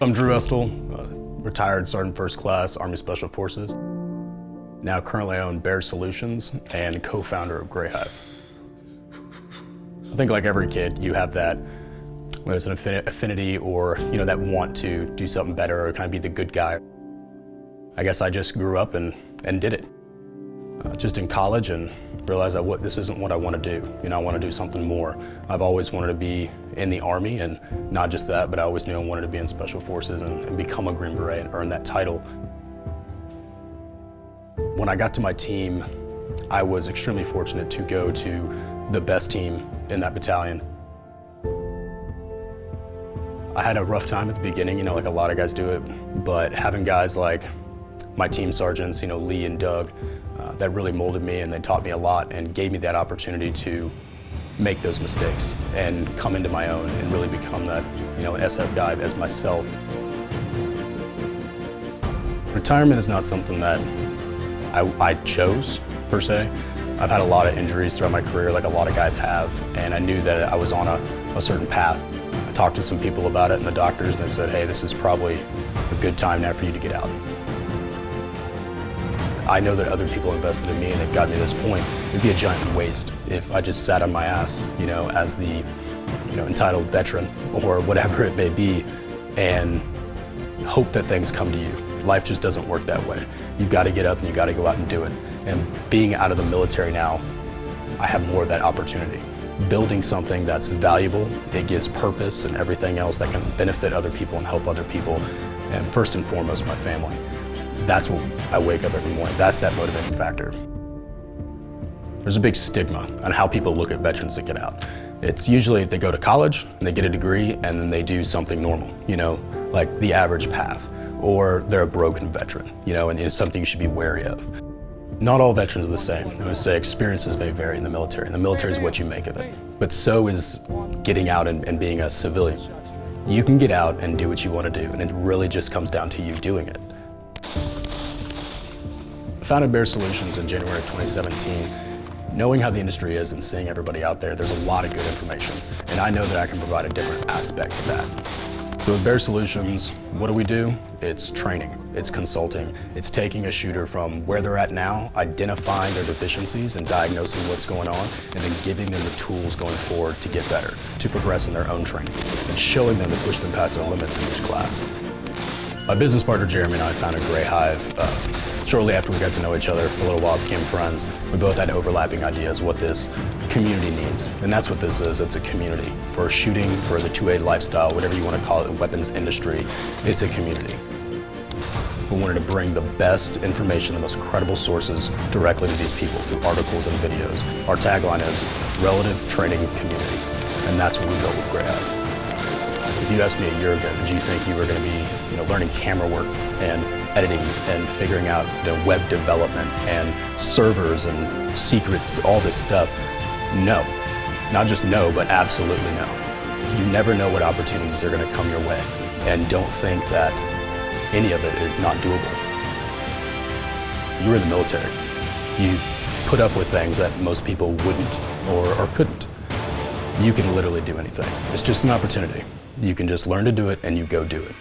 I'm Drew Estell, retired Sergeant First Class, Army Special Forces. Now currently I own BAER Solutions and co-founder of Greyhive. I think like every kid, you have that, whether it's an affinity or that want to do something better or kind of be the good guy. I guess I just grew up and did it. Just in college and realized that this isn't what I want to do. I want to do something more. I've always wanted to be in the Army, and not just that, but I always knew I wanted to be in Special Forces and become a Green Beret and earn that title. When I got to my team, I was extremely fortunate to go to the best team in that battalion. I had a rough time at the beginning, like a lot of guys do it, but having guys like my team sergeants, Lee and Doug, that really molded me, and they taught me a lot and gave me that opportunity to make those mistakes and come into my own and really become that, an SF guy as myself. Retirement is not something that I chose, per se. I've had a lot of injuries throughout my career, like a lot of guys have, and I knew that I was on a certain path. I talked to some people about it and the doctors, and they said, hey, this is probably a good time now for you to get out. I know that other people invested in me and it got me to this point. It'd be a giant waste if I just sat on my ass, as the, entitled veteran or whatever it may be, and hope that things come to you. Life just doesn't work that way. You've got to get up and you've got to go out and do it. And being out of the military now, I have more of that opportunity. Building something that's valuable, it gives purpose and everything else that can benefit other people and help other people, and first and foremost, my family. That's what I wake up every morning. That's that motivating factor. There's a big stigma on how people look at veterans that get out. It's usually they go to college, and they get a degree, and then they do something normal, like the average path, or they're a broken veteran, and it's something you should be wary of. Not all veterans are the same. I would say experiences may vary in the military, and the military is what you make of it. But so is getting out and being a civilian. You can get out and do what you want to do, and it really just comes down to you doing it. I founded BAER Solutions in January of 2017. Knowing how the industry is and seeing everybody out there, there's a lot of good information, and I know that I can provide a different aspect to that. So with BAER Solutions, what do? It's training, it's consulting, it's taking a shooter from where they're at now, identifying their deficiencies and diagnosing what's going on, and then giving them the tools going forward to get better, to progress in their own training, and showing them to push them past their limits in each class. My business partner Jeremy and I founded Greyhive. Shortly after we got to know each other, for a little while became friends. We both had overlapping ideas what this community needs. And that's what this is, it's a community. For shooting, for the 2A lifestyle, whatever you want to call it, the weapons industry, it's a community. We wanted to bring the best information, the most credible sources directly to these people through articles and videos. Our tagline is Relative Training Community, and that's what we built with Greyhive. If you asked me a year ago, did you think you were going to be learning camera work and editing and figuring out web development and servers and secrets, all this stuff? No. Not just no, but absolutely no. You never know what opportunities are going to come your way, and don't think that any of it is not doable. You're in the military. You put up with things that most people wouldn't or couldn't. You can literally do anything. It's just an opportunity. You can just learn to do it and you go do it.